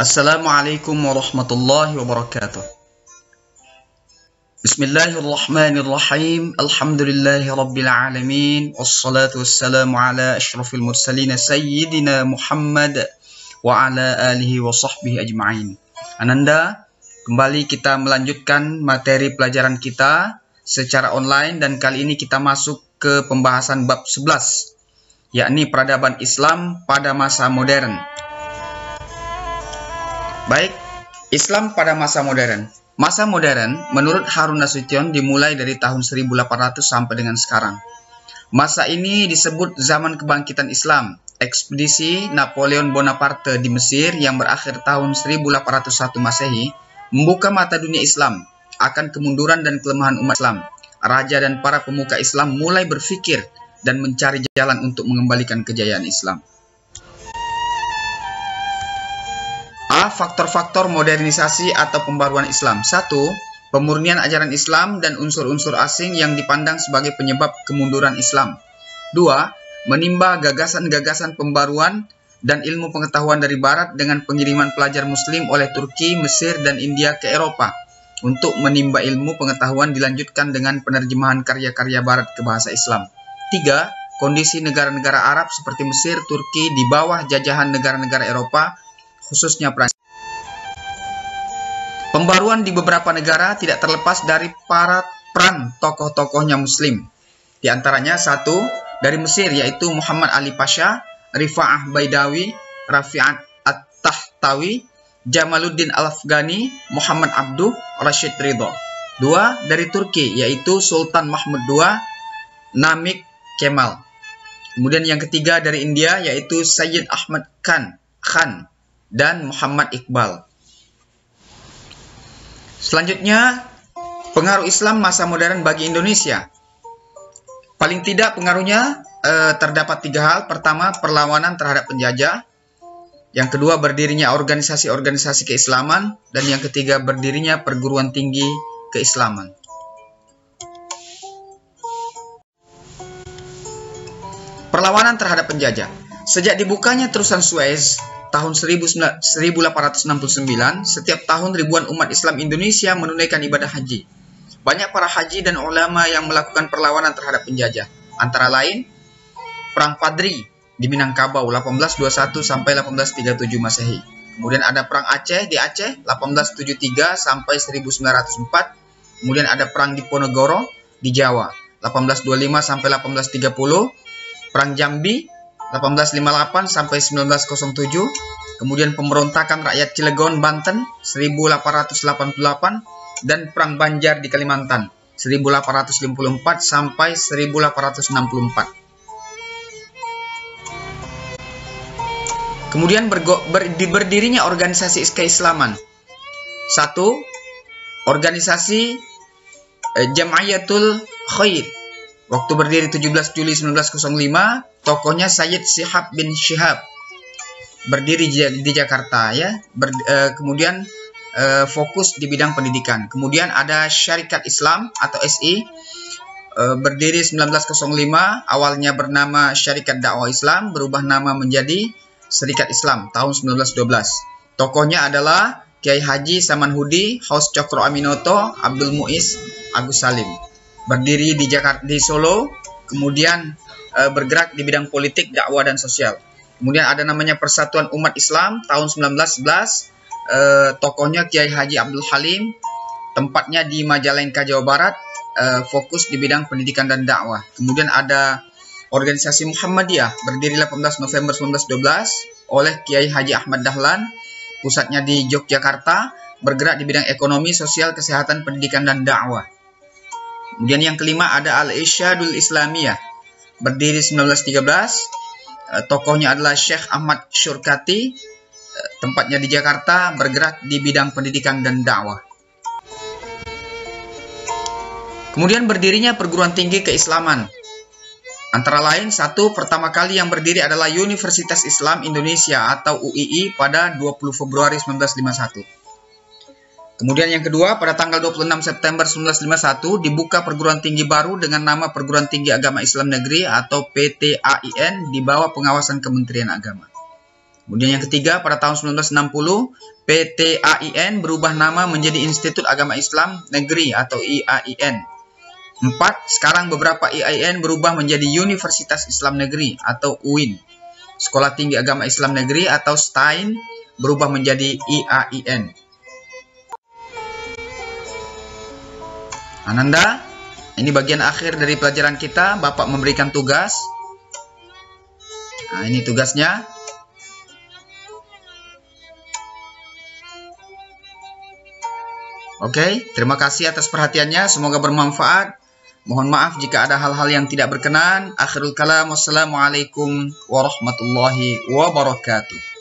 Assalamualaikum warahmatullahi wabarakatuh. Bismillahirrahmanirrahim. Alhamdulillahi rabbil alamin. Wassalatu wassalamu ala asyrafil mursalin sayyidina Muhammad wa ala alihi wa sahbihi ajma'in. Ananda, kembali kita melanjutkan materi pelajaran kita secara online dan kali ini kita masuk ke pembahasan bab 11, yakni peradaban Islam pada masa modern. Baik, Islam pada masa modern. Masa modern, menurut Harun Nasution, dimulai dari tahun 1800 sampai dengan sekarang. Masa ini disebut zaman kebangkitan Islam. Ekspedisi Napoleon Bonaparte di Mesir yang berakhir tahun 1801 Masehi membuka mata dunia Islam akan kemunduran dan kelemahan umat Islam. Raja dan para pemuka Islam mulai berpikir dan mencari jalan untuk mengembalikan kejayaan Islam. Faktor-faktor modernisasi atau pembaruan Islam. 1. Pemurnian ajaran Islam dan unsur-unsur asing yang dipandang sebagai penyebab kemunduran Islam. 2. Menimba gagasan-gagasan pembaruan dan ilmu pengetahuan dari Barat dengan pengiriman pelajar Muslim oleh Turki, Mesir, dan India ke Eropa. Untuk menimba ilmu pengetahuan dilanjutkan dengan penerjemahan karya-karya Barat ke bahasa Islam. 3. Kondisi negara-negara Arab seperti Mesir, Turki di bawah jajahan negara-negara Eropa, khususnya Prancis. Pembaruan di beberapa negara tidak terlepas dari peran tokoh-tokohnya Muslim. Di antaranya 1. Dari Mesir yaitu Muhammad Ali Pasha, Rifa'ah Baidawi, Rafi'at At-Tahtawi, Jamaluddin Al-Afghani, Muhammad Abduh, Rashid Ridho. 2. Dari Turki yaitu Sultan Mahmud II, Namik Kemal. Kemudian yang ketiga dari India yaitu Sayyid Ahmad Khan dan Muhammad Iqbal. Selanjutnya, pengaruh Islam masa modern bagi Indonesia. Paling tidak pengaruhnya terdapat 3 hal. Pertama, perlawanan terhadap penjajah. Yang kedua, berdirinya organisasi-organisasi keislaman. Dan yang ketiga, berdirinya perguruan tinggi keislaman. Perlawanan terhadap penjajah. Sejak dibukanya terusan Suez tahun 1869, setiap tahun ribuan umat Islam Indonesia menunaikan ibadah haji. Banyak para haji dan ulama yang melakukan perlawanan terhadap penjajah. Antara lain, Perang Padri di Minangkabau 1821 sampai 1837 Masehi. Kemudian ada Perang Aceh di Aceh 1873 sampai 1904. Kemudian ada Perang Diponegoro di Jawa 1825 sampai 1830. Perang Jambi 1858 sampai 1907, kemudian pemberontakan rakyat Cilegon, Banten 1888 dan Perang Banjar di Kalimantan 1854 sampai 1864. Kemudian berdirinya organisasi keislaman. 1. Organisasi Jam'iyatul Khair. Waktu berdiri 17 Juli 1905, tokohnya Sayyid Shihab bin Shihab. Berdiri di Jakarta ya. Kemudian fokus di bidang pendidikan. Kemudian ada Syarikat Islam atau SI. Berdiri 1905, awalnya bernama Syarikat Dakwah Islam, berubah nama menjadi Serikat Islam tahun 1912. Tokohnya adalah Kiai Haji Samanhudi, Haus Cokro Aminoto, Abdul Muiz, Agus Salim. Berdiri di Jakarta, di Solo, kemudian bergerak di bidang politik, dakwah, dan sosial. Kemudian ada namanya Persatuan Umat Islam tahun 1911, tokohnya Kiai Haji Abdul Halim, tempatnya di Majalengka, Jawa Barat, fokus di bidang pendidikan dan dakwah. Kemudian ada Organisasi Muhammadiyah, berdiri 18 November 1912 oleh Kiai Haji Ahmad Dahlan, pusatnya di Yogyakarta, bergerak di bidang ekonomi, sosial, kesehatan, pendidikan, dan dakwah. Kemudian yang kelima ada Al-Irsyadul Islamiyah, berdiri 1913, tokohnya adalah Syekh Ahmad Syurkati, tempatnya di Jakarta, bergerak di bidang pendidikan dan dakwah. Kemudian berdirinya perguruan tinggi keislaman. Antara lain, 1. Pertama kali yang berdiri adalah Universitas Islam Indonesia atau UII pada 20 Februari 1951. Kemudian yang kedua, pada tanggal 26 September 1951 dibuka perguruan tinggi baru dengan nama Perguruan Tinggi Agama Islam Negeri atau PTAIN di bawah pengawasan Kementerian Agama. Kemudian yang ketiga, pada tahun 1960, PT AIN berubah nama menjadi Institut Agama Islam Negeri atau IAIN. 4. Sekarang beberapa IAIN berubah menjadi Universitas Islam Negeri atau UIN. Sekolah Tinggi Agama Islam Negeri atau STAIN berubah menjadi IAIN. Ananda, ini bagian akhir dari pelajaran kita. Bapak memberikan tugas. Nah, ini tugasnya. Oke, terima kasih atas perhatiannya. Semoga bermanfaat. Mohon maaf jika ada hal-hal yang tidak berkenan. Akhirul kalam. Wassalamualaikum warahmatullahi wabarakatuh.